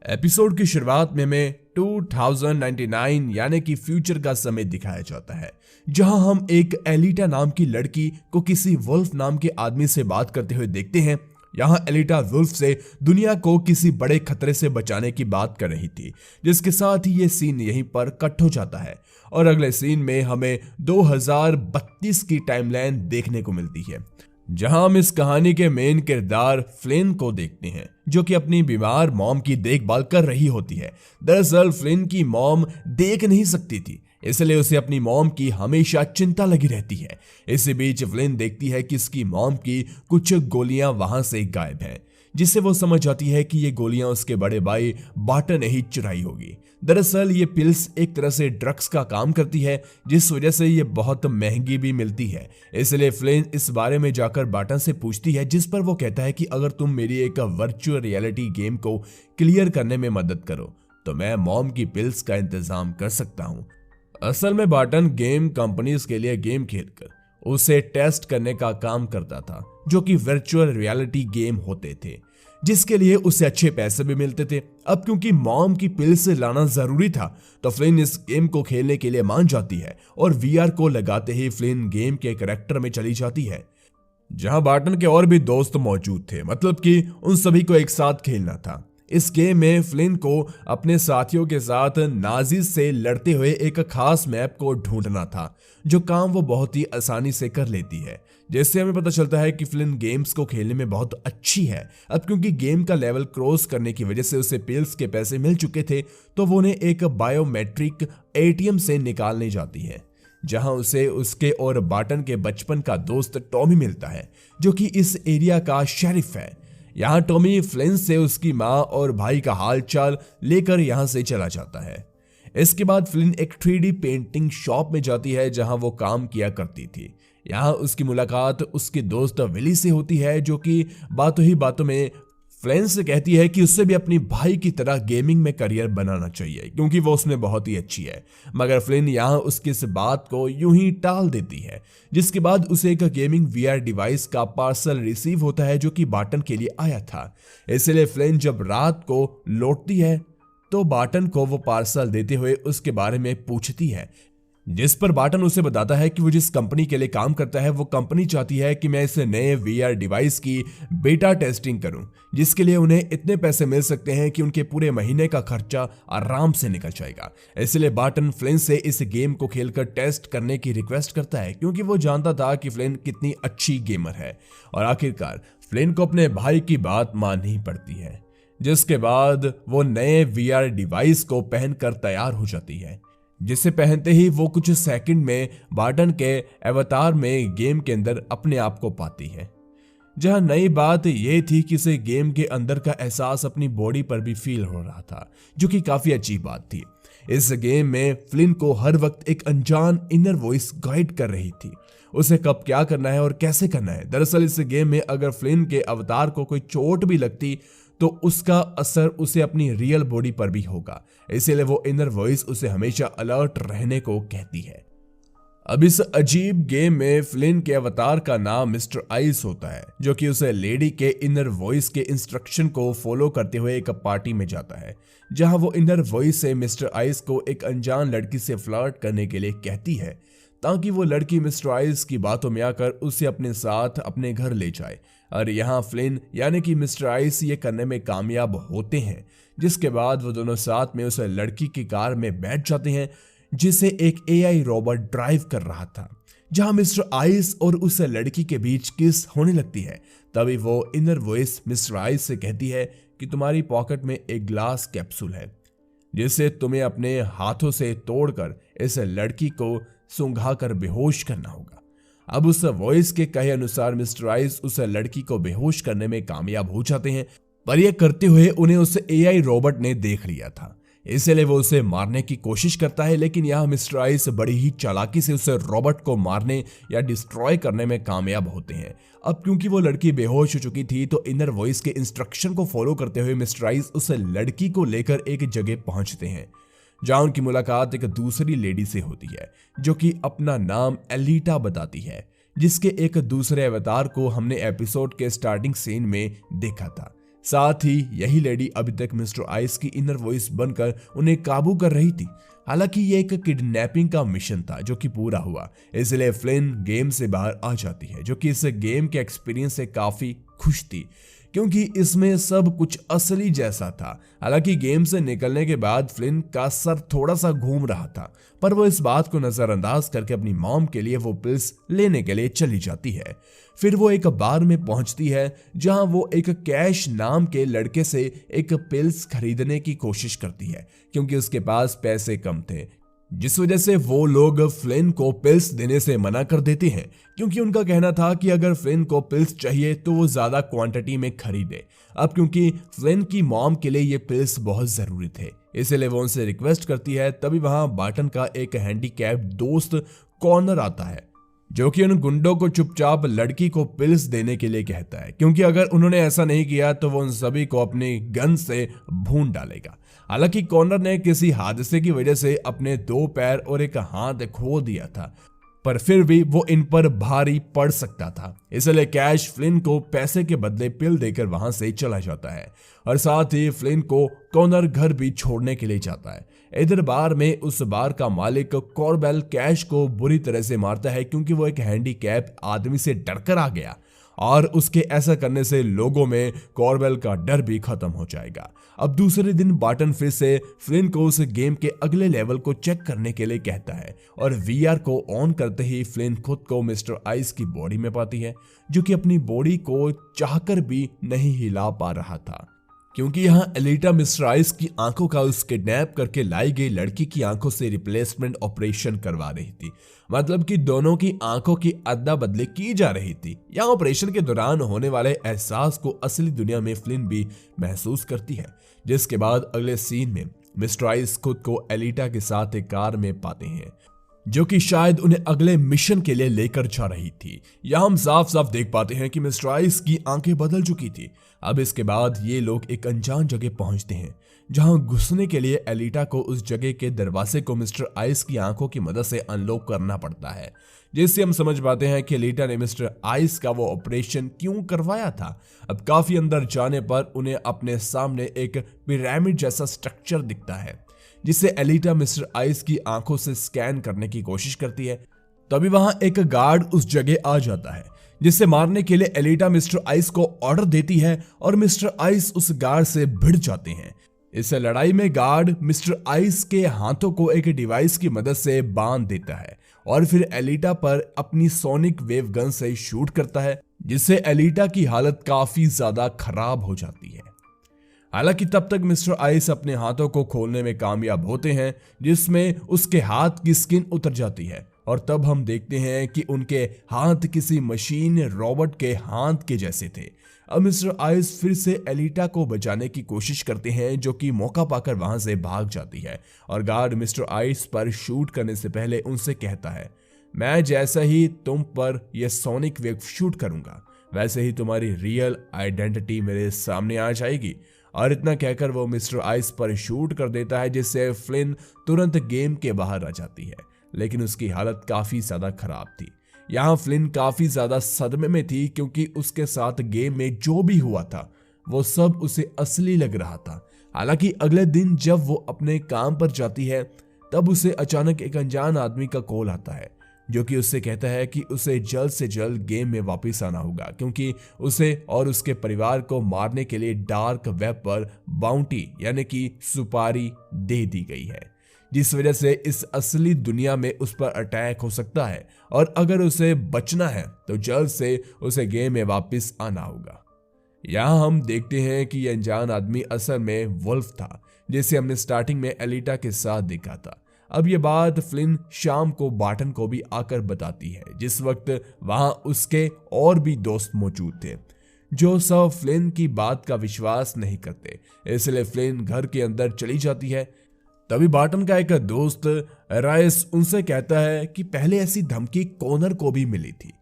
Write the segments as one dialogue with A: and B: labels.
A: Episode की शुरुआत में हमें 2099 यानी कि फ्यूचर का समय दिखाया जाता है, जहां हम एक एलिटा नाम की लड़की को किसी वुल्फ नाम के आदमी से बात करते हुए देखते हैं। यहाँ एलिटा वुल्फ से दुनिया को किसी बड़े खतरे से बचाने की बात कर रही थी, जिसके साथ ही ये सीन यहीं पर कट हो जाता है और अगले सीन में हमें 2032 की टाइमलाइन देखने को मिलती है, जहां हम इस कहानी के मेन किरदार फ्लिन को देखते हैं, जो कि अपनी बीमार मॉम की देखभाल कर रही होती है। दरअसल फ्लिन की मॉम देख नहीं सकती थी, इसलिए उसे अपनी मॉम की हमेशा चिंता लगी रहती है। इसी बीच फ्लिन देखती है कि इसकी मॉम की कुछ गोलियां वहां से गायब हैं, जिससे वो समझ जाती है कि ये गोलियां उसके बड़े भाई बार्टन ने ही चुराई होगी। दरअसल ये पिल्स एक तरह से ड्रग्स का काम करती है, जिस वजह से ये बहुत महंगी भी मिलती है। इसलिए फ्लिन इस बारे में जाकर बार्टन से पूछती है, जिस पर वो कहता है कि अगर तुम मेरी एक वर्चुअल रियलिटी गेम को क्लियर करने में मदद करो तो मैं मॉम की पिल्स का इंतजाम कर सकता हूँ। असल में बार्टन गेम कंपनीज के लिए गेम खेलकर उसे टेस्ट करने का काम करता था, जो कि वर्चुअल रियलिटी गेम होते थे, जिसके लिए उसे अच्छे पैसे भी मिलते थे। अब क्योंकि मॉम की पिल्स लाना जरूरी था, तो फ्लिन इस गेम को खेलने के लिए मान जाती है और वीआर को लगाते ही फ्लिन गेम के कैरेक्टर में चली जाती है, जहां बार्टन के और भी दोस्त मौजूद थे, मतलब कि उन सभी को एक साथ खेलना था। इस गेम में फ्लिन को अपने साथियों के साथ नाजीज से लड़ते हुए एक खास मैप को ढूंढना था, जो काम वो बहुत ही आसानी से कर लेती है, जिससे हमें पता चलता है कि फ्लिन गेम्स को खेलने में बहुत अच्छी है। अब क्योंकि गेम का लेवल क्रॉस करने की वजह से उसे पिल्स के पैसे मिल चुके थे, तो वो उन्हें एक बायोमेट्रिक एटीएम से निकालने जाती है, जहां उसे उसके और बार्टन के बचपन का दोस्त टॉमी मिलता है, जो कि इस एरिया का शेरिफ है। यहाँ टॉमी फ्लिन से उसकी माँ और भाई का हालचाल लेकर यहाँ से चला जाता है। इसके बाद फ्लिन एक 3D पेंटिंग शॉप में जाती है, जहां वो काम किया करती थी। यहाँ उसकी मुलाकात उसके दोस्त विली से होती है, जो कि बातों ही बातों में फ्लिन से कहती है कि उससे भी अपनी भाई की तरह गेमिंग में करियर बनाना चाहिए, क्योंकि वो उसमें बहुत ही अच्छी है। मगर फ्लिन यहाँ उसकी इस बात को यूं ही टाल देती है, जिसके बाद उसे एक गेमिंग वीआर डिवाइस का पार्सल रिसीव होता है, जो कि बार्टन के लिए आया था। इसलिए फ्लिन जब रात को लौटती है तो बार्टन को वो पार्सल देते हुए उसके बारे में पूछती है, जिस पर बार्टन उसे बताता है कि वो जिस कंपनी के लिए काम करता है वो कंपनी चाहती है कि मैं इस नए वीआर डिवाइस की बेटा टेस्टिंग करूं, जिसके लिए उन्हें इतने पैसे मिल सकते हैं कि उनके पूरे महीने का खर्चा आराम से निकल जाएगा। इसलिए बार्टन फ्लिन से इस गेम को खेलकर टेस्ट करने की रिक्वेस्ट करता है, क्योंकि वो जानता था कि फ्लिन कितनी अच्छी गेमर है। और आखिरकार फ्लिन को अपने भाई की बात माननी पड़ती है, जिसके बाद वो नए वीआर डिवाइस को पहनकर तैयार हो जाती है, जिसे पहनते ही वो कुछ सेकंड में बार्टन के अवतार में गेम के अंदर अपने आप को पाती है। जहां नई बात यह थी कि इसे गेम के अंदर का एहसास अपनी बॉडी पर भी फील हो रहा था, जो कि काफी अच्छी बात थी। इस गेम में फ्लिन को हर वक्त एक अनजान इनर वॉइस गाइड कर रही थी, उसे कब क्या करना है और कैसे करना है। दरअसल इस गेम में अगर फ्लिन के अवतार को कोई चोट भी लगती तो उसका असर उसे अपनी रियल बॉडी पर भी होगा, इसीलिए वो इनर वॉइस उसे हमेशा अलर्ट रहने को कहती है। अब इस अजीब गेम में फ्लिन के अवतार का नाम मिस्टर आइस होता है, जो कि उसे लेडी के इनर वॉइस के इंस्ट्रक्शन को फॉलो करते हुए एक पार्टी में जाता है, जहां वो इनर वॉइस से मिस्टर आइस को एक अनजान लड़की से फ्लर्ट करने के लिए कहती है, ताकि वो लड़की मिस्टर आइस की बातों में आकर उसे अपने साथ अपने घर ले जाए। और यहाँ फ्लिन यानी कि मिस्टर आइस ये करने में कामयाब होते हैं, जिसके बाद वो दोनों साथ में उस लड़की की कार में बैठ जाते हैं, जिसे एक एआई रोबोट ड्राइव कर रहा था। जहां मिस्टर आइस और उस लड़की के बीच किस होने लगती है, तभी वो इनर वॉइस मिस्टर आइस से कहती है कि तुम्हारी पॉकेट में एक ग्लास कैप्सूल है, जिसे तुम्हें अपने हाथों से तोड़कर इस लड़की को सूंघाकर बेहोश करना होगा। अब उस वॉइस के कहे अनुसार मिस्टर आइस उस लड़की को बेहोश करने में कामयाब हो जाते हैं, पर यह करते हुए उन्हें उस एआई रोबोट ने देख लिया था, इसलिए वो उसे मारने की कोशिश करता है। लेकिन यहाँ मिस्टर आइस बड़ी ही चालाकी से उस रोबोट को मारने या डिस्ट्रॉय करने में कामयाब होते हैं। अब क्योंकि वो लड़की बेहोश हो चुकी थी, तो इनर वॉइस के इंस्ट्रक्शन को फॉलो करते हुए मिस्टर आइस उस लड़की को लेकर एक जगह पहुंचते हैं, जहां उनकी मुलाकात एक दूसरी लेडी से होती है, जो कि अपना नाम एलिटा बताती है, जिसके एक दूसरे अवतार को हमने एपिसोड के स्टार्टिंग सीन में देखा था। साथ ही यही लेडी अभी तक मिस्टर आइस की इनर वॉइस बनकर उन्हें काबू कर रही थी। हालांकि ये एक किडनैपिंग का मिशन था जो कि पूरा हुआ, इसलिए फ्लिन गेम से बाहर आ जाती है, जो कि इस गेम के एक्सपीरियंस से काफी खुश थी क्योंकि इसमें सब कुछ असली जैसा था। हालांकि गेम से निकलने के बाद फ्लिन का सर थोड़ा सा घूम रहा था, पर वो इस बात को नजरअंदाज करके अपनी मॉम के लिए वो पिल्स लेने के लिए चली जाती है। फिर वो एक बार में पहुंचती है जहां वो एक कैश नाम के लड़के से एक पिल्स खरीदने की कोशिश करती है क्योंकि उसके पास पैसे कम थे, जिस वजह से वो लोग फ्लिन को पिल्स देने से मना कर देते हैं क्योंकि उनका कहना था कि अगर फ्लिन को पिल्स चाहिए तो वो ज्यादा क्वांटिटी में खरीदे। अब क्योंकि फ्लिन की मॉम के लिए ये पिल्स बहुत जरूरी थे, इसलिए वो उनसे रिक्वेस्ट करती है। तभी वहां बार्टन का एक हैंडीकैप दोस्त कॉर्नर आता है जो कि उन गुंडों को चुपचाप लड़की को पिल्स देने के लिए कहता है क्योंकि अगर उन्होंने ऐसा नहीं किया तो वो उन सभी को अपनी गन से भून डालेगा। हालांकि कॉर्नर ने किसी हादसे की वजह से अपने 2 पैर और एक हाथ खो दिया था, पर फिर भी वो इन पर भारी पड़ सकता था, इसलिए कैश फ्लिन को पैसे के बदले पिल देकर वहां से चला जाता है और साथ ही फ्लिन को कॉर्नर घर भी छोड़ने के लिए जाता है। इधर बार में उस बार का मालिक कॉर्बेल कैश को बुरी तरह से मारता है क्योंकि वो एक हैंडीकैप आदमी से डरकर आ गया और उसके ऐसा करने से लोगों में कॉर्बेल का डर भी खत्म हो जाएगा। अब दूसरे दिन बार्टन फिर से फ्लिन को उस गेम के अगले लेवल को चेक करने के लिए कहता है और वीआर को ऑन करते ही फ्लिन खुद को मिस्टर आइस की बॉडी में पाती है जो कि अपनी बॉडी को चाहकर भी नहीं हिला पा रहा था क्योंकि यहाँ एलिटा मिस्टर आइस की आंखों का उस किडनैप करके लाई गई लड़की की आंखों से रिप्लेसमेंट ऑपरेशन करवा रही थी। मतलब कि दोनों की आंखों की अदला बदली की जा रही थी। यहाँ ऑपरेशन के दौरान होने वाले एहसास को असली दुनिया में फ्लिन भी महसूस करती है, जिसके बाद अगले सीन में मिस्टर आइस खुद को एलिटा के साथ एक कार में पाते हैं जो कि शायद उन्हें अगले मिशन के लिए लेकर जा रही थी। यहां हम साफ साफ देख पाते हैं कि मिस्टर आइस की आंखें बदल चुकी थी। अब इसके बाद ये लोग एक अनजान जगह पहुंचते हैं जहां घुसने के लिए एलिटा को उस जगह के दरवाजे को मिस्टर आइस की आंखों की मदद से अनलॉक करना पड़ता है, जिससे हम समझ पाते हैं कि एलिटा ने मिस्टर आइस का वो ऑपरेशन क्यों करवाया था। अब काफी अंदर जाने पर उन्हें अपने सामने एक पिरामिड जैसा स्ट्रक्चर दिखता है जिसे एलिटा मिस्टर आइस की आंखों से स्कैन करने की कोशिश करती है। तभी वहां एक गार्ड उस जगह आ जाता है जिसे मारने के लिए एलिटा मिस्टर आइस को ऑर्डर देती है और मिस्टर आइस उस गार्ड से भिड़ जाते हैं। इस लड़ाई में गार्ड मिस्टर आइस के हाथों को एक डिवाइस की मदद से बांध देता है और फिर एलिटा पर अपनी सोनिक वेव गन से शूट करता है, जिससे एलिटा की हालत काफी ज्यादा खराब हो जाती है। हालांकि तब तक मिस्टर आइस अपने हाथों को खोलने में कामयाब होते हैं, जिसमें उसके हाथ की स्किन उतर जाती है और तब हम देखते हैं कि उनके हाथ किसी मशीन रोबोट के हाथ के जैसे थे। अब मिस्टर आइस फिर से एलिटा को बचाने की कोशिश करते हैं जो कि मौका पाकर वहां से भाग जाती है और गार्ड मिस्टर आइस पर शूट करने से पहले उनसे कहता है, मैं जैसा ही तुम पर यह सोनिक वेव शूट करूंगा वैसे ही तुम्हारी रियल आइडेंटिटी मेरे सामने आ जाएगी। और इतना कहकर वो मिस्टर आइस पर शूट कर देता है, जिससे फ्लिन तुरंत गेम के बाहर आ जाती है, लेकिन उसकी हालत काफी ज्यादा खराब थी। यहाँ फ्लिन काफी ज्यादा सदमे में थी क्योंकि उसके साथ गेम में जो भी हुआ था वो सब उसे असली लग रहा था। हालांकि अगले दिन जब वो अपने काम पर जाती है तब उसे अचानक एक अनजान आदमी का कॉल आता है जो कि उससे कहता है कि उसे जल्द से जल्द गेम में वापस आना होगा क्योंकि उसे और उसके परिवार को मारने के लिए डार्क वेब पर बाउंटी यानी कि सुपारी दे दी गई है, जिस वजह से इस असली दुनिया में उस पर अटैक हो सकता है और अगर उसे बचना है तो जल्द से उसे गेम में वापस आना होगा। यहाँ हम देखते हैं कि यह अनजान आदमी असल में वुल्फ था जिसे हमने स्टार्टिंग में एलिटा के साथ देखा था। अब ये बात फ्लिन शाम को बार्टन को भी आकर बताती है, जिस वक्त वहां उसके और भी दोस्त मौजूद थे जो सब फ्लिन की बात का विश्वास नहीं करते, इसलिए फ्लिन घर के अंदर चली जाती है। तभी बार्टन का एक दोस्त राइस उनसे कहता है कि पहले ऐसी धमकी कॉर्नर को भी मिली थी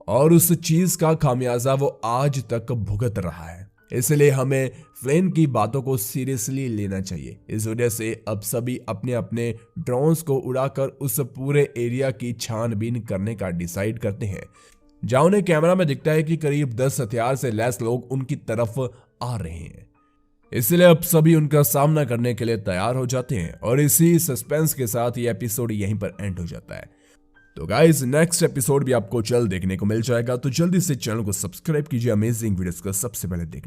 A: और उस चीज का खामियाजा वो आज तक भुगत रहा है, इसलिए हमें फ्लिन की बातों को सीरियसली लेना चाहिए। इस वजह से अब सभी अपने अपने ड्रोन्स को उड़ाकर उस पूरे एरिया की छानबीन करने का डिसाइड करते हैं, जहां उन्हें कैमरा में दिखता है कि करीब 10 हथियार से लैस लोग उनकी तरफ आ रहे हैं। इसलिए अब सभी उनका सामना करने के लिए तैयार हो जाते हैं और इसी सस्पेंस के साथ ये एपिसोड यहीं पर एंड हो जाता है। तो गाइस नेक्स्ट एपिसोड भी आपको जल्द देखने को मिल जाएगा, तो जल्दी से चैनल को सब्सक्राइब कीजिए अमेजिंग वीडियोस को सबसे पहले देखने